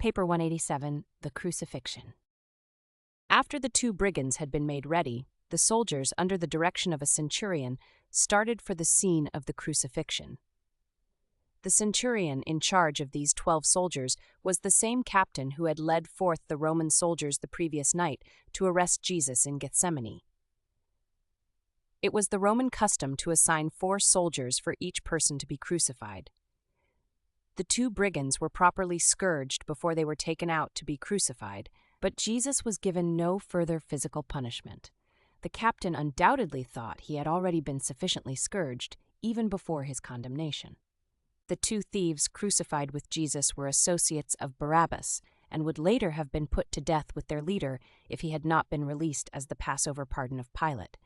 Paper 187, The Crucifixion. After the two brigands had been made ready, the soldiers, under the direction of a centurion, started for the scene of the crucifixion. The centurion in charge of these 12 soldiers was the same captain who had led forth the Roman soldiers the previous night to arrest Jesus in Gethsemane. It was the Roman custom to assign 4 soldiers for each person to be crucified. The two brigands were properly scourged before they were taken out to be crucified, but Jesus was given no further physical punishment. The captain undoubtedly thought he had already been sufficiently scourged, even before his condemnation. The 2 thieves crucified with Jesus were associates of Barabbas, and would later have been put to death with their leader if he had not been released as the Passover pardon of Pilate.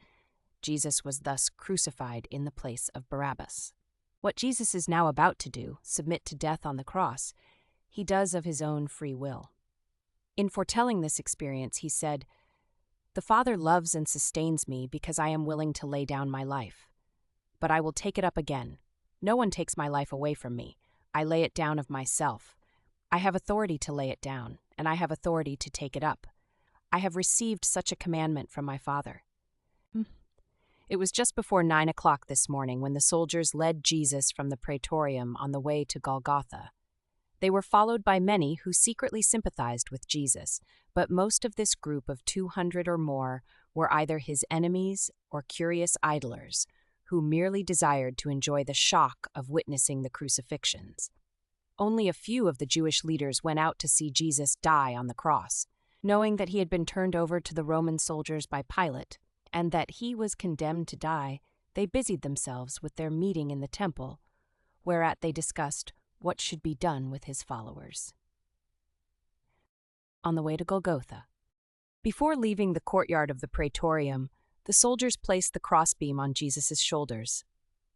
Jesus was thus crucified in the place of Barabbas. What Jesus is now about to do, submit to death on the cross, he does of his own free will. In foretelling this experience, he said, "The Father loves and sustains me because I am willing to lay down my life. But I will take it up again. No one takes my life away from me. I lay it down of myself. I have authority to lay it down, and I have authority to take it up. I have received such a commandment from my Father." It was just before 9 o'clock this morning when the soldiers led Jesus from the praetorium on the way to Golgotha. They were followed by many who secretly sympathized with Jesus, but most of this group of 200 or more were either his enemies or curious idlers, who merely desired to enjoy the shock of witnessing the crucifixions. Only a few of the Jewish leaders went out to see Jesus die on the cross, knowing that he had been turned over to the Roman soldiers by Pilate, and that he was condemned to die. They busied themselves with their meeting in the temple, whereat they discussed what should be done with his followers. On the way to Golgotha. Before leaving the courtyard of the praetorium, the soldiers placed the crossbeam on Jesus' shoulders.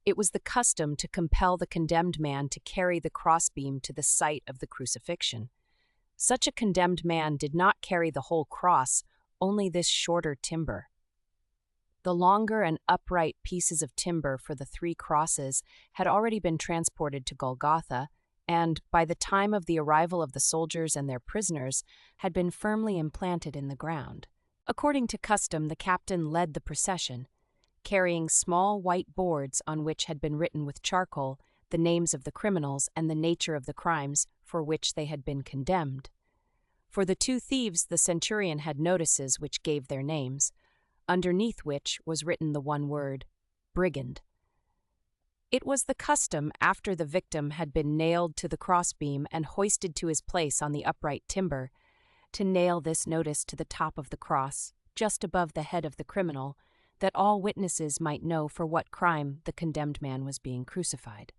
It was the custom to compel the condemned man to carry the crossbeam to the site of the crucifixion. Such a condemned man did not carry the whole cross, only this shorter timber. The longer and upright pieces of timber for the 3 crosses had already been transported to Golgotha, and, by the time of the arrival of the soldiers and their prisoners, had been firmly implanted in the ground. According to custom, the captain led the procession, carrying small white boards on which had been written with charcoal the names of the criminals and the nature of the crimes for which they had been condemned. For the 2 thieves, the centurion had notices which gave their names, underneath which was written the one word, brigand. It was the custom, after the victim had been nailed to the crossbeam and hoisted to his place on the upright timber, to nail this notice to the top of the cross, just above the head of the criminal, that all witnesses might know for what crime the condemned man was being crucified.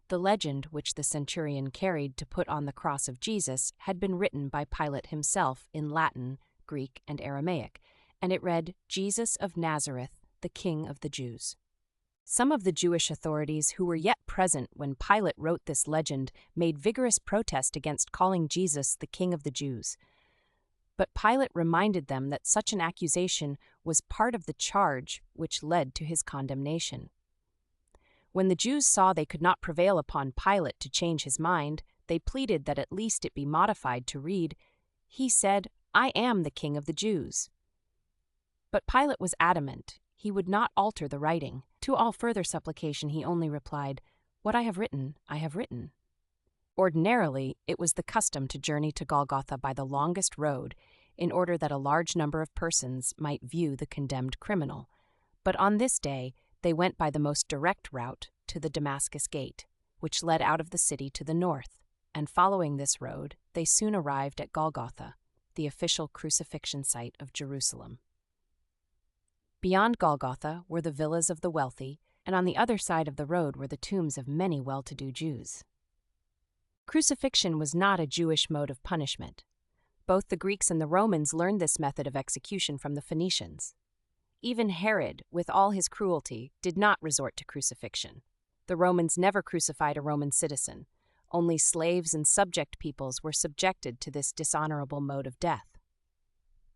The legend which the centurion carried to put on the cross of Jesus had been written by Pilate himself in Latin, Greek, and Aramaic, and it read, "Jesus of Nazareth, the King of the Jews." Some of the Jewish authorities who were yet present when Pilate wrote this legend made vigorous protest against calling Jesus the King of the Jews. But Pilate reminded them that such an accusation was part of the charge which led to his condemnation. When the Jews saw they could not prevail upon Pilate to change his mind, they pleaded that at least it be modified to read, "He said, I am the King of the Jews." But Pilate was adamant. He would not alter the writing. To all further supplication he only replied, "What I have written, I have written." Ordinarily, it was the custom to journey to Golgotha by the longest road in order that a large number of persons might view the condemned criminal. But on this day, they went by the most direct route to the Damascus Gate, which led out of the city to the north, and following this road, they soon arrived at Golgotha, the official crucifixion site of Jerusalem. Beyond Golgotha were the villas of the wealthy, and on the other side of the road were the tombs of many well-to-do Jews. Crucifixion was not a Jewish mode of punishment. Both the Greeks and the Romans learned this method of execution from the Phoenicians. Even Herod, with all his cruelty, did not resort to crucifixion. The Romans never crucified a Roman citizen. Only slaves and subject peoples were subjected to this dishonorable mode of death.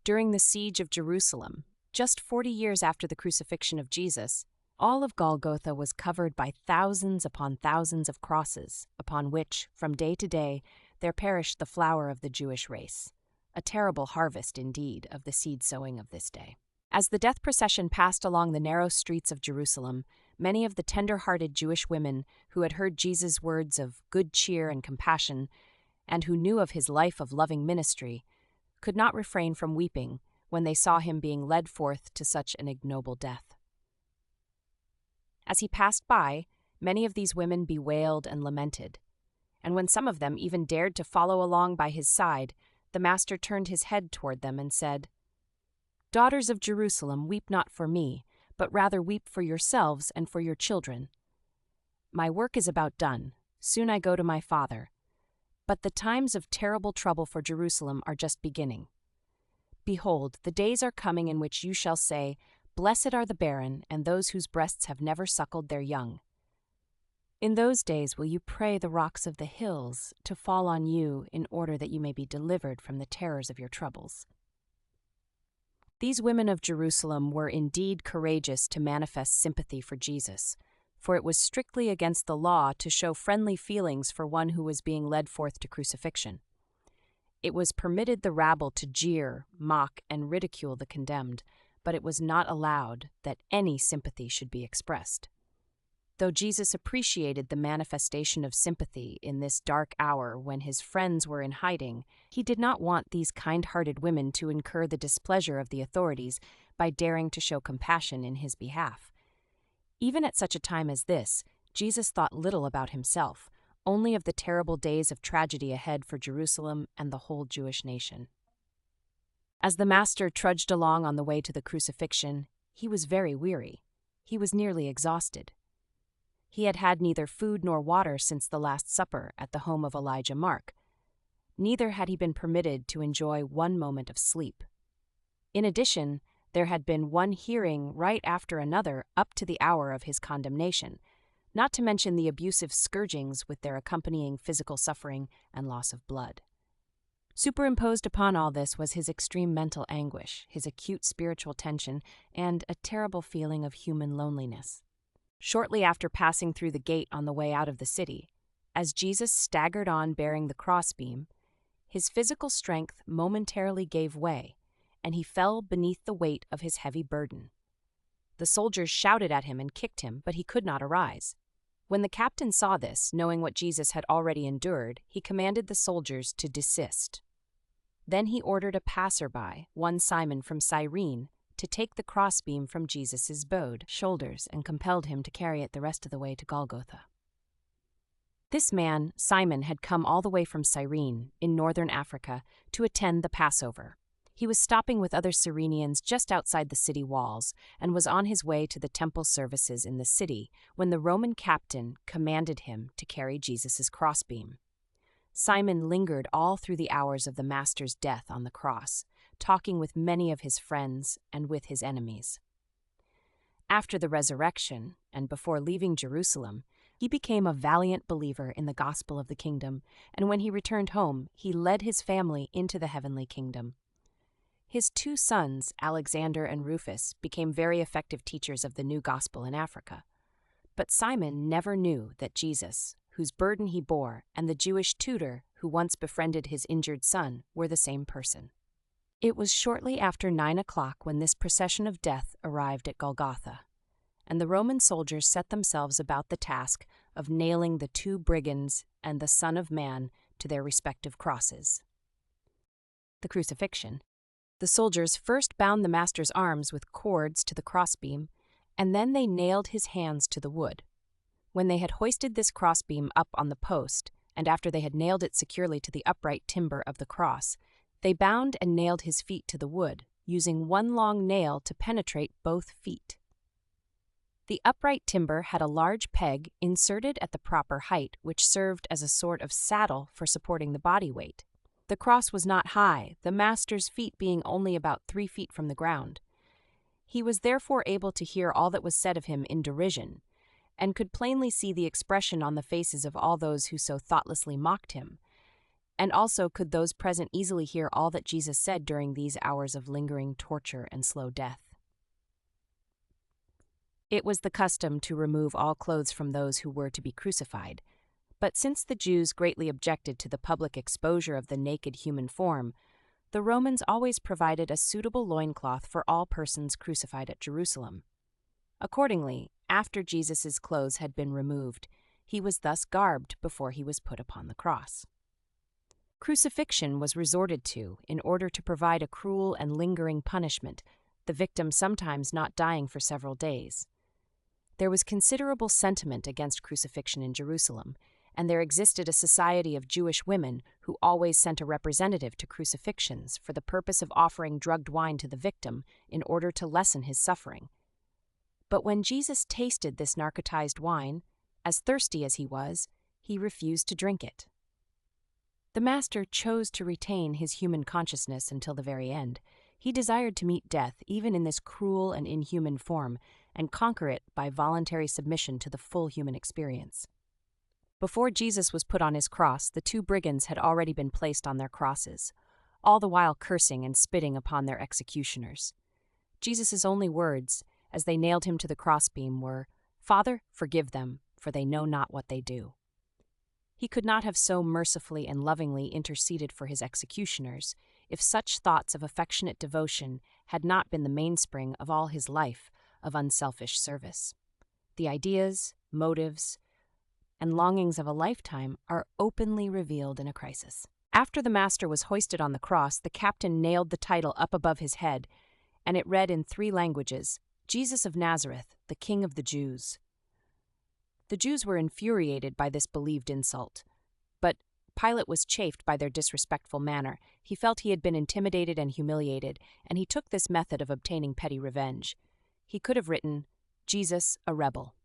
During the siege of Jerusalem, just 40 years after the crucifixion of Jesus, all of Golgotha was covered by thousands upon thousands of crosses, upon which, from day to day, there perished the flower of the Jewish race. A terrible harvest, indeed, of the seed sowing of this day. As the death procession passed along the narrow streets of Jerusalem, many of the tender-hearted Jewish women who had heard Jesus' words of good cheer and compassion, and who knew of his life of loving ministry, could not refrain from weeping when they saw him being led forth to such an ignoble death. As he passed by, many of these women bewailed and lamented, and when some of them even dared to follow along by his side, the Master turned his head toward them and said, "Daughters of Jerusalem, weep not for me, but rather weep for yourselves and for your children. My work is about done. Soon I go to my Father. But the times of terrible trouble for Jerusalem are just beginning. Behold, the days are coming in which you shall say, 'Blessed are the barren and those whose breasts have never suckled their young.' In those days will you pray the rocks of the hills to fall on you in order that you may be delivered from the terrors of your troubles." These women of Jerusalem were indeed courageous to manifest sympathy for Jesus, for it was strictly against the law to show friendly feelings for one who was being led forth to crucifixion. It was permitted the rabble to jeer, mock, and ridicule the condemned, but it was not allowed that any sympathy should be expressed. Though Jesus appreciated the manifestation of sympathy in this dark hour when his friends were in hiding, he did not want these kind-hearted women to incur the displeasure of the authorities by daring to show compassion in his behalf. Even at such a time as this, Jesus thought little about himself, only of the terrible days of tragedy ahead for Jerusalem and the whole Jewish nation. As the Master trudged along on the way to the crucifixion, he was very weary. He was nearly exhausted. He had had neither food nor water since the Last Supper at the home of Elijah Mark. Neither had he been permitted to enjoy one moment of sleep. In addition, there had been one hearing right after another up to the hour of his condemnation, not to mention the abusive scourgings with their accompanying physical suffering and loss of blood. Superimposed upon all this was his extreme mental anguish, his acute spiritual tension, and a terrible feeling of human loneliness. Shortly after passing through the gate on the way out of the city, as Jesus staggered on bearing the crossbeam, his physical strength momentarily gave way, and he fell beneath the weight of his heavy burden. The soldiers shouted at him and kicked him, but he could not arise. When the captain saw this, knowing what Jesus had already endured, he commanded the soldiers to desist. Then he ordered a passerby, one Simon from Cyrene, to take the crossbeam from Jesus' shoulders and compelled him to carry it the rest of the way to Golgotha. This man, Simon, had come all the way from Cyrene, in northern Africa, to attend the Passover. He was stopping with other Cyrenians just outside the city walls and was on his way to the temple services in the city when the Roman captain commanded him to carry Jesus' crossbeam. Simon lingered all through the hours of the Master's death on the cross, talking with many of his friends and with his enemies. After the resurrection, and before leaving Jerusalem, he became a valiant believer in the gospel of the kingdom, and when he returned home, he led his family into the heavenly kingdom. His two sons, Alexander and Rufus, became very effective teachers of the new gospel in Africa. But Simon never knew that Jesus, whose burden he bore, and the Jewish tutor who once befriended his injured son were the same person. It was shortly after 9 o'clock when this procession of death arrived at Golgotha, and the Roman soldiers set themselves about the task of nailing the two brigands and the Son of Man to their respective crosses. The crucifixion. The soldiers first bound the Master's arms with cords to the crossbeam, and then they nailed his hands to the wood. When they had hoisted this crossbeam up on the post, and after they had nailed it securely to the upright timber of the cross, they bound and nailed his feet to the wood, using one long nail to penetrate both feet. The upright timber had a large peg inserted at the proper height, which served as a sort of saddle for supporting the body weight. The cross was not high, the Master's feet being only about 3 feet from the ground. He was therefore able to hear all that was said of him in derision, and could plainly see the expression on the faces of all those who so thoughtlessly mocked him, and also could those present easily hear all that Jesus said during these hours of lingering torture and slow death. It was the custom to remove all clothes from those who were to be crucified, But since the Jews greatly objected to the public exposure of the naked human form, the Romans always provided a suitable loincloth for all persons crucified at Jerusalem. Accordingly, after Jesus' clothes had been removed, he was thus garbed before he was put upon the cross. Crucifixion was resorted to in order to provide a cruel and lingering punishment, the victim sometimes not dying for several days. There was considerable sentiment against crucifixion in Jerusalem, and there existed a society of Jewish women who always sent a representative to crucifixions for the purpose of offering drugged wine to the victim in order to lessen his suffering. But when Jesus tasted this narcotized wine, as thirsty as he was, he refused to drink it. The Master chose to retain his human consciousness until the very end. He desired to meet death even in this cruel and inhuman form, and conquer it by voluntary submission to the full human experience. Before Jesus was put on his cross, the two brigands had already been placed on their crosses, all the while cursing and spitting upon their executioners. Jesus' only words, as they nailed him to the crossbeam, were, "Father, forgive them, for they know not what they do." He could not have so mercifully and lovingly interceded for his executioners if such thoughts of affectionate devotion had not been the mainspring of all his life of unselfish service. The ideas, motives, and longings of a lifetime are openly revealed in a crisis. After the Master was hoisted on the cross, the captain nailed the title up above his head, and it read in 3 languages, "Jesus of Nazareth, the King of the Jews." The Jews were infuriated by this believed insult, but Pilate was chafed by their disrespectful manner. He felt he had been intimidated and humiliated, and he took this method of obtaining petty revenge. He could have written, "Jesus, a rebel."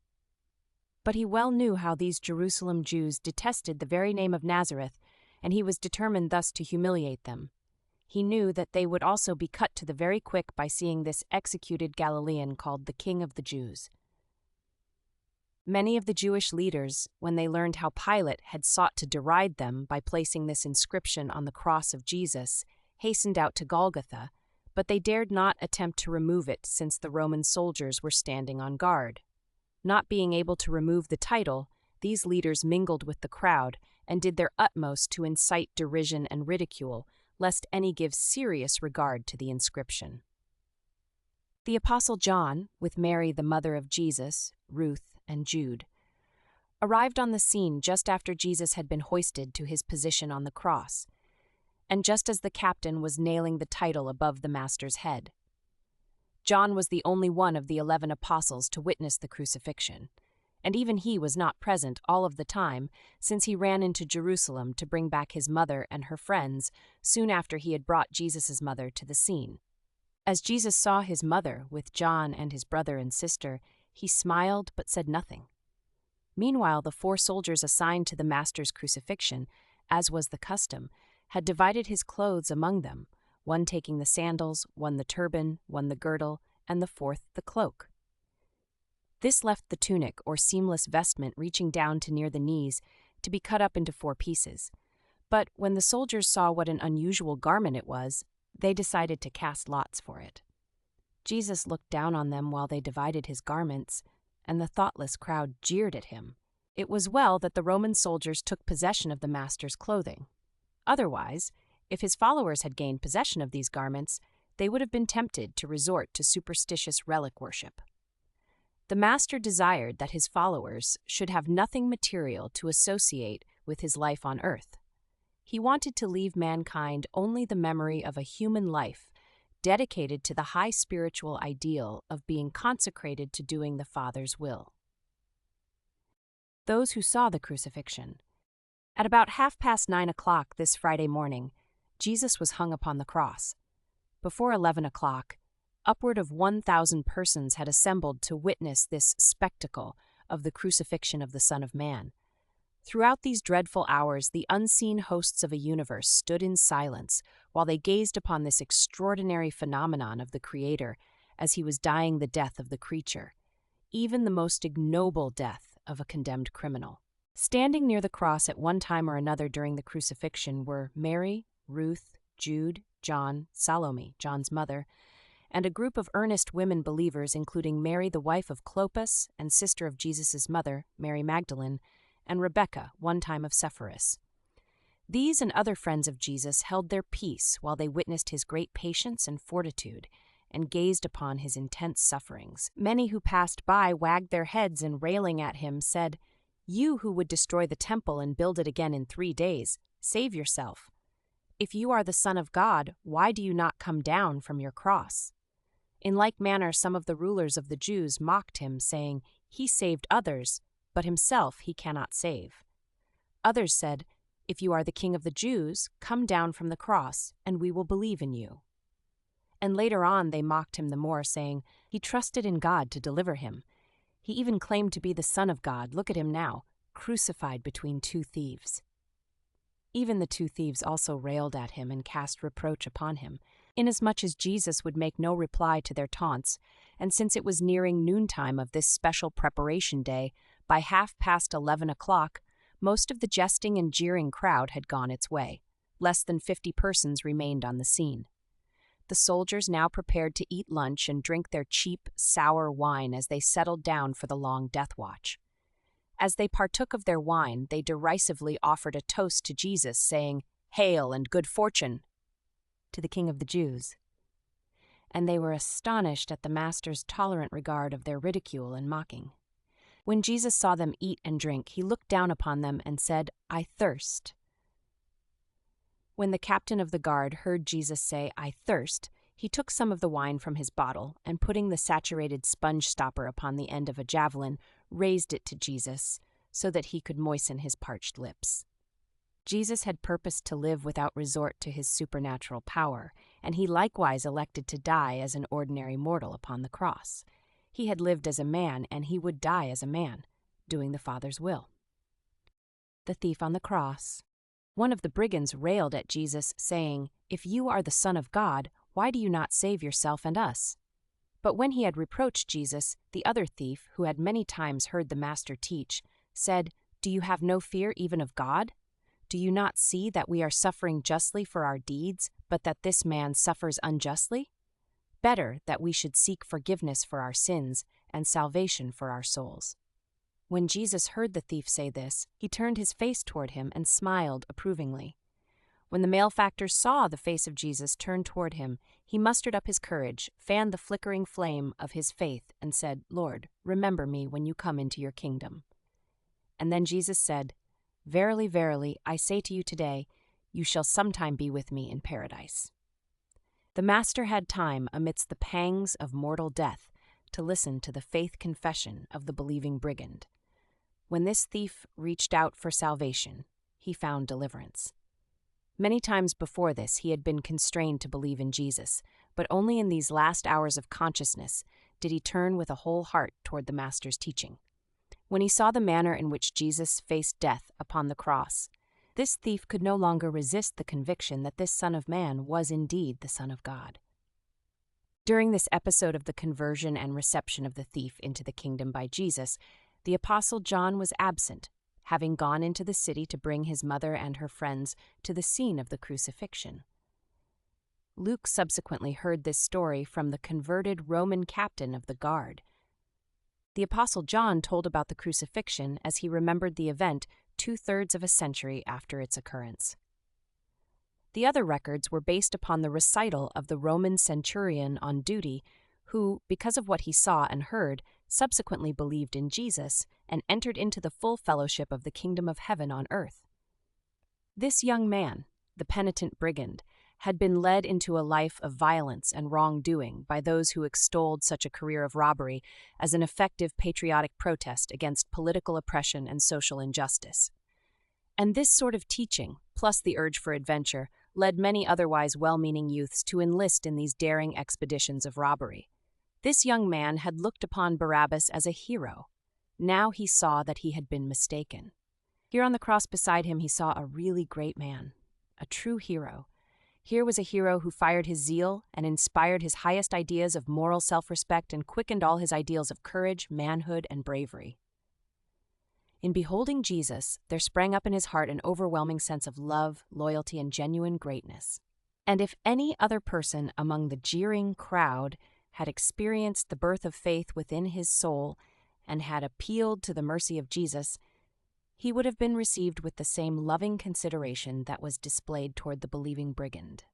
But he well knew how these Jerusalem Jews detested the very name of Nazareth, and he was determined thus to humiliate them. He knew that they would also be cut to the very quick by seeing this executed Galilean called the King of the Jews. Many of the Jewish leaders, when they learned how Pilate had sought to deride them by placing this inscription on the cross of Jesus, hastened out to Golgotha, but they dared not attempt to remove it since the Roman soldiers were standing on guard. Not being able to remove the title, these leaders mingled with the crowd and did their utmost to incite derision and ridicule, lest any give serious regard to the inscription. The Apostle John, with Mary the mother of Jesus, Ruth, and Jude, arrived on the scene just after Jesus had been hoisted to his position on the cross, and just as the captain was nailing the title above the Master's head. John was the only one of the 11 apostles to witness the crucifixion, and even he was not present all of the time, since he ran into Jerusalem to bring back his mother and her friends soon after he had brought Jesus' mother to the scene. As Jesus saw his mother with John and his brother and sister, he smiled but said nothing. Meanwhile, the 4 soldiers assigned to the Master's crucifixion, as was the custom, had divided his clothes among them, one taking the sandals, one the turban, one the girdle, and the 4th the cloak. This left the tunic, or seamless vestment reaching down to near the knees, to be cut up into 4 pieces. But when the soldiers saw what an unusual garment it was, they decided to cast lots for it. Jesus looked down on them while they divided his garments, and the thoughtless crowd jeered at him. It was well that the Roman soldiers took possession of the Master's clothing. Otherwise, if his followers had gained possession of these garments, they would have been tempted to resort to superstitious relic worship. The Master desired that his followers should have nothing material to associate with his life on earth. He wanted to leave mankind only the memory of a human life dedicated to the high spiritual ideal of being consecrated to doing the Father's will. Those who saw the crucifixion. At about 9:30 this Friday morning, Jesus was hung upon the cross. Before 11 o'clock, upward of 1,000 persons had assembled to witness this spectacle of the crucifixion of the Son of Man. Throughout these dreadful hours, the unseen hosts of a universe stood in silence while they gazed upon this extraordinary phenomenon of the Creator as he was dying the death of the creature, even the most ignoble death of a condemned criminal. Standing near the cross at one time or another during the crucifixion were Mary, Ruth, Jude, John, Salome, John's mother, and a group of earnest women believers including Mary the wife of Clopas and sister of Jesus' mother, Mary Magdalene, and Rebekah, one time of Sepphoris. These and other friends of Jesus held their peace while they witnessed his great patience and fortitude, and gazed upon his intense sufferings. Many who passed by wagged their heads and, railing at him, said, "You who would destroy the temple and build it again in 3 days, save yourself. If you are the Son of God, why do you not come down from your cross?" In like manner some of the rulers of the Jews mocked him, saying, "He saved others, but himself he cannot save." Others said, "If you are the King of the Jews, come down from the cross, and we will believe in you." And later on they mocked him the more, saying, "He trusted in God to deliver him. He even claimed to be the Son of God. Look at him now, crucified between 2 thieves." Even the 2 thieves also railed at him and cast reproach upon him, inasmuch as Jesus would make no reply to their taunts, and since it was nearing noontime of this special preparation day, by 11:30 o'clock, most of the jesting and jeering crowd had gone its way. Less than 50 persons remained on the scene. The soldiers now prepared to eat lunch and drink their cheap, sour wine as they settled down for the long death watch. As they partook of their wine, they derisively offered a toast to Jesus, saying, "Hail and good fortune," to the King of the Jews. And they were astonished at the Master's tolerant regard of their ridicule and mocking. When Jesus saw them eat and drink, he looked down upon them and said, "I thirst." When the captain of the guard heard Jesus say, "I thirst," he took some of the wine from his bottle, and putting the saturated sponge stopper upon the end of a javelin, raised it to Jesus, so that he could moisten his parched lips. Jesus had purposed to live without resort to his supernatural power, and he likewise elected to die as an ordinary mortal upon the cross. He had lived as a man, and he would die as a man, doing the Father's will. The thief on the cross. One of the brigands railed at Jesus, saying, "If you are the Son of God, why do you not save yourself and us?" But when he had reproached Jesus, the other thief, who had many times heard the Master teach, said, "Do you have no fear even of God? Do you not see that we are suffering justly for our deeds, but that this man suffers unjustly? Better that we should seek forgiveness for our sins and salvation for our souls." When Jesus heard the thief say this, he turned his face toward him and smiled approvingly. When the malefactor saw the face of Jesus turned toward him, he mustered up his courage, fanned the flickering flame of his faith, and said, "Lord, remember me when you come into your kingdom." And then Jesus said, "Verily, verily, I say to you today, you shall sometime be with me in paradise." The Master had time, amidst the pangs of mortal death, to listen to the faith confession of the believing brigand. When this thief reached out for salvation, he found deliverance. Many times before this, he had been constrained to believe in Jesus, but only in these last hours of consciousness did he turn with a whole heart toward the Master's teaching. When he saw the manner in which Jesus faced death upon the cross, this thief could no longer resist the conviction that this Son of Man was indeed the Son of God. During this episode of the conversion and reception of the thief into the kingdom by Jesus, the Apostle John was absent, having gone into the city to bring his mother and her friends to the scene of the crucifixion. Luke subsequently heard this story from the converted Roman captain of the guard. The Apostle John told about the crucifixion as he remembered the event 2/3 of a century after its occurrence. The other records were based upon the recital of the Roman centurion on duty, who, because of what he saw and heard, subsequently believed in Jesus and entered into the full fellowship of the kingdom of heaven on earth. This young man, the penitent brigand, had been led into a life of violence and wrongdoing by those who extolled such a career of robbery as an effective patriotic protest against political oppression and social injustice. And this sort of teaching, plus the urge for adventure, led many otherwise well-meaning youths to enlist in these daring expeditions of robbery. This young man had looked upon Barabbas as a hero. Now he saw that he had been mistaken. Here on the cross beside him he saw a really great man, a true hero. Here was a hero who fired his zeal and inspired his highest ideas of moral self-respect and quickened all his ideals of courage, manhood, and bravery. In beholding Jesus, there sprang up in his heart an overwhelming sense of love, loyalty, and genuine greatness. And if any other person among the jeering crowd had experienced the birth of faith within his soul and had appealed to the mercy of Jesus, he would have been received with the same loving consideration that was displayed toward the believing brigand.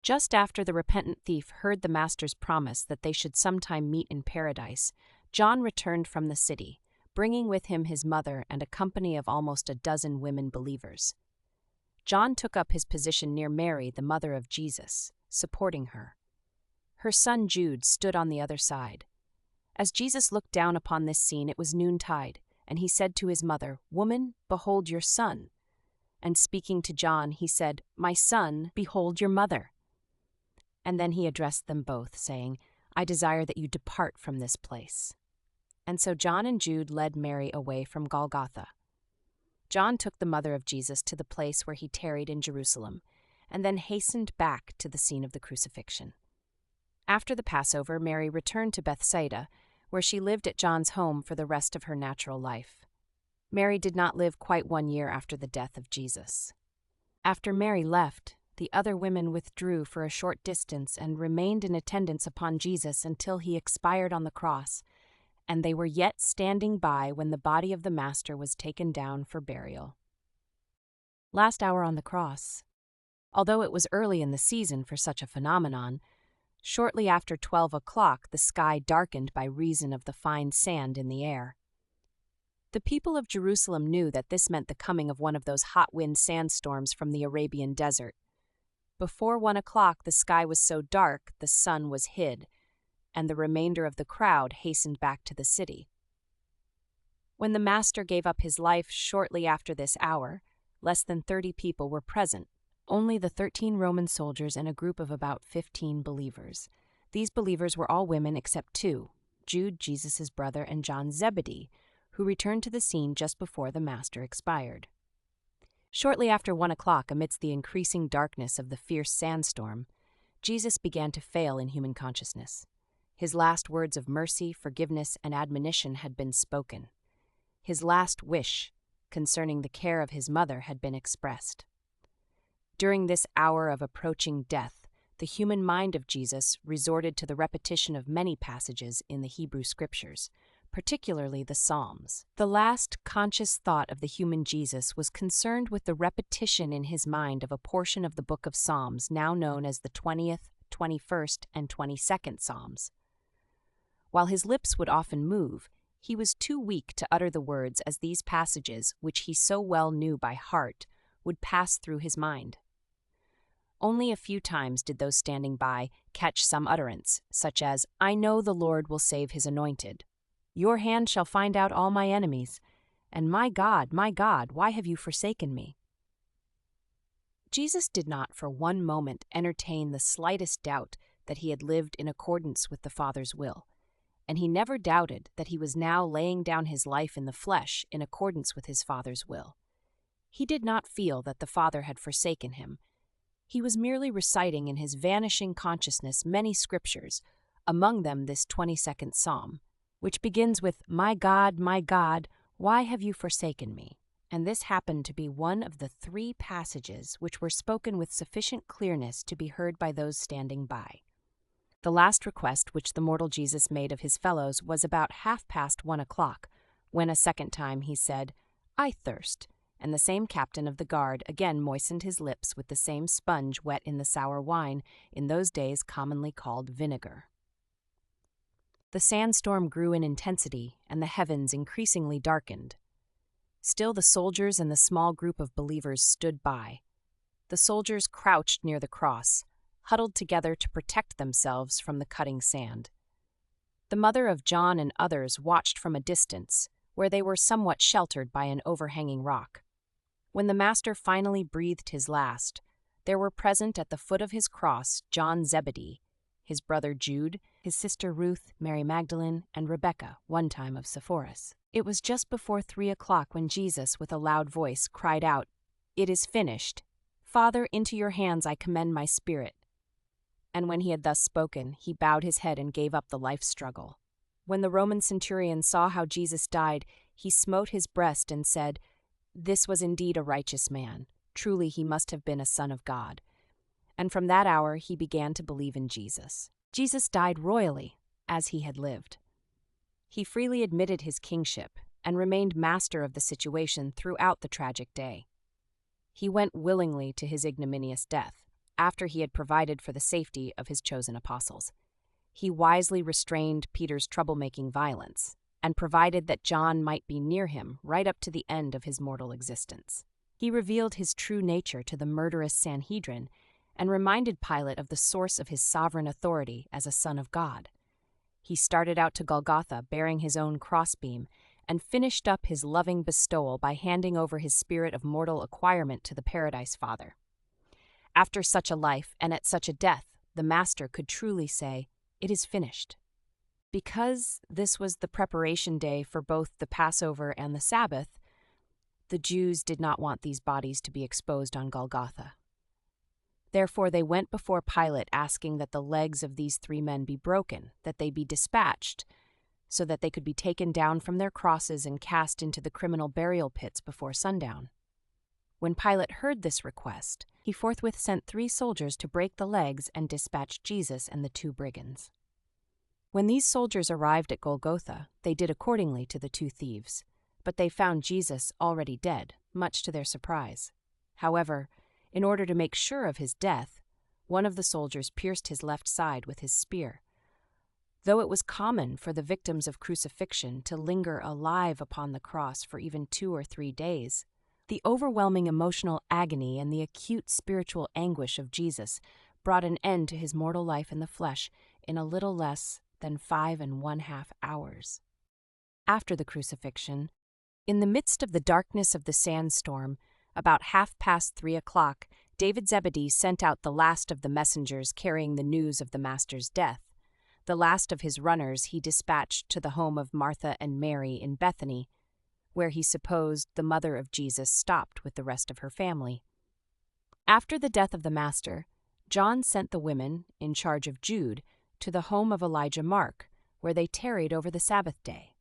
Just after the repentant thief heard the master's promise that they should sometime meet in paradise, John returned from the city, bringing with him his mother and a company of almost a dozen women believers. John took up his position near Mary, the mother of Jesus, supporting her. Her son Jude stood on the other side. As Jesus looked down upon this scene, it was noontide, and he said to his mother, "Woman, behold your son." And speaking to John, he said, "My son, behold your mother." And then he addressed them both, saying, "I desire that you depart from this place." And so John and Jude led Mary away from Golgotha. John took the mother of Jesus to the place where he tarried in Jerusalem, and then hastened back to the scene of the crucifixion. After the Passover, Mary returned to Bethsaida, where she lived at John's home for the rest of her natural life. Mary did not live quite 1 year after the death of Jesus. After Mary left, the other women withdrew for a short distance and remained in attendance upon Jesus until he expired on the cross, and they were yet standing by when the body of the Master was taken down for burial. Last hour on the cross. Although it was early in the season for such a phenomenon, shortly after 12 o'clock the sky darkened by reason of the fine sand in the air. The people of Jerusalem knew that this meant the coming of one of those hot wind sandstorms from the Arabian desert. Before 1 o'clock the sky was so dark the sun was hid, and the remainder of the crowd hastened back to the city. When the Master gave up his life shortly after this hour, less than 30 people were present, only the 13 Roman soldiers and a group of about 15 believers. These believers were all women except 2, Jude, Jesus' brother, and John Zebedee, who returned to the scene just before the Master expired. Shortly after 1 o'clock, amidst the increasing darkness of the fierce sandstorm, Jesus began to fail in human consciousness. His last words of mercy, forgiveness, and admonition had been spoken. His last wish concerning the care of his mother had been expressed. During this hour of approaching death, the human mind of Jesus resorted to the repetition of many passages in the Hebrew Scriptures, particularly the Psalms. The last conscious thought of the human Jesus was concerned with the repetition in his mind of a portion of the book of Psalms now known as the 20th, 21st, and 22nd Psalms. While his lips would often move, he was too weak to utter the words as these passages, which he so well knew by heart, would pass through his mind. Only a few times did those standing by catch some utterance, such as, "I know the Lord will save his anointed. Your hand shall find out all my enemies. And my God, why have you forsaken me?" Jesus did not for one moment entertain the slightest doubt that he had lived in accordance with the Father's will, and he never doubted that he was now laying down his life in the flesh in accordance with his Father's will. He did not feel that the Father had forsaken him. He was merely reciting in his vanishing consciousness many scriptures, among them this 22nd Psalm, which begins with, my God, why have you forsaken me?" And this happened to be one of the 3 passages which were spoken with sufficient clearness to be heard by those standing by. The last request which the mortal Jesus made of his fellows was about 1:30 o'clock, when a second time he said, "I thirst," and the same captain of the guard again moistened his lips with the same sponge wet in the sour wine, in those days commonly called vinegar. The sandstorm grew in intensity, and the heavens increasingly darkened. Still the soldiers and the small group of believers stood by. The soldiers crouched near the cross, huddled together to protect themselves from the cutting sand. The mother of John and others watched from a distance, where they were somewhat sheltered by an overhanging rock. When the Master finally breathed his last, there were present at the foot of his cross John Zebedee, his brother Jude, his sister Ruth, Mary Magdalene, and Rebecca, one time of Sepphoris. It was just before 3 o'clock when Jesus, with a loud voice, cried out, "It is finished. Father, into your hands I commend my spirit." And when he had thus spoken, he bowed his head and gave up the life struggle. When the Roman centurion saw how Jesus died, he smote his breast and said, "This was indeed a righteous man. Truly he must have been a son of God." And from that hour he began to believe in Jesus. Jesus died royally, as he had lived. He freely admitted his kingship, and remained master of the situation throughout the tragic day. He went willingly to his ignominious death, after he had provided for the safety of his chosen apostles. He wisely restrained Peter's troublemaking violence, and provided that John might be near him right up to the end of his mortal existence. He revealed his true nature to the murderous Sanhedrin and reminded Pilate of the source of his sovereign authority as a son of God. He started out to Golgotha bearing his own crossbeam and finished up his loving bestowal by handing over his spirit of mortal acquirement to the Paradise Father. After such a life and at such a death, the Master could truly say, "It is finished." Because this was the preparation day for both the Passover and the Sabbath, the Jews did not want these bodies to be exposed on Golgotha. Therefore they went before Pilate asking that the legs of these 3 men be broken, that they be dispatched, so that they could be taken down from their crosses and cast into the criminal burial pits before sundown. When Pilate heard this request, he forthwith sent 3 soldiers to break the legs and dispatch Jesus and the 2 brigands. When these soldiers arrived at Golgotha, they did accordingly to the 2 thieves, but they found Jesus already dead, much to their surprise. However, in order to make sure of his death, one of the soldiers pierced his left side with his spear. Though it was common for the victims of crucifixion to linger alive upon the cross for even 2 or 3 days, the overwhelming emotional agony and the acute spiritual anguish of Jesus brought an end to his mortal life in the flesh in a little less than 5½ hours. After the crucifixion, in the midst of the darkness of the sandstorm, about 3:30 o'clock, David Zebedee sent out the last of the messengers carrying the news of the Master's death. The last of his runners he dispatched to the home of Martha and Mary in Bethany, where he supposed the mother of Jesus stopped with the rest of her family. After the death of the Master, John sent the women, in charge of Jude, to the home of Elijah Mark, where they tarried over the Sabbath day.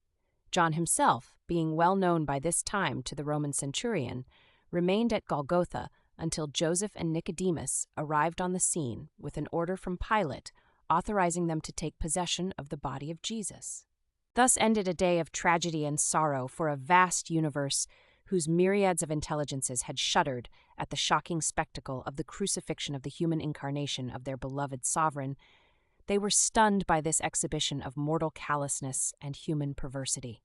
John himself, being well known by this time to the Roman centurion, remained at Golgotha until Joseph and Nicodemus arrived on the scene with an order from Pilate authorizing them to take possession of the body of Jesus. Thus ended a day of tragedy and sorrow for a vast universe whose myriads of intelligences had shuddered at the shocking spectacle of the crucifixion of the human incarnation of their beloved sovereign. They were stunned by this exhibition of mortal callousness and human perversity.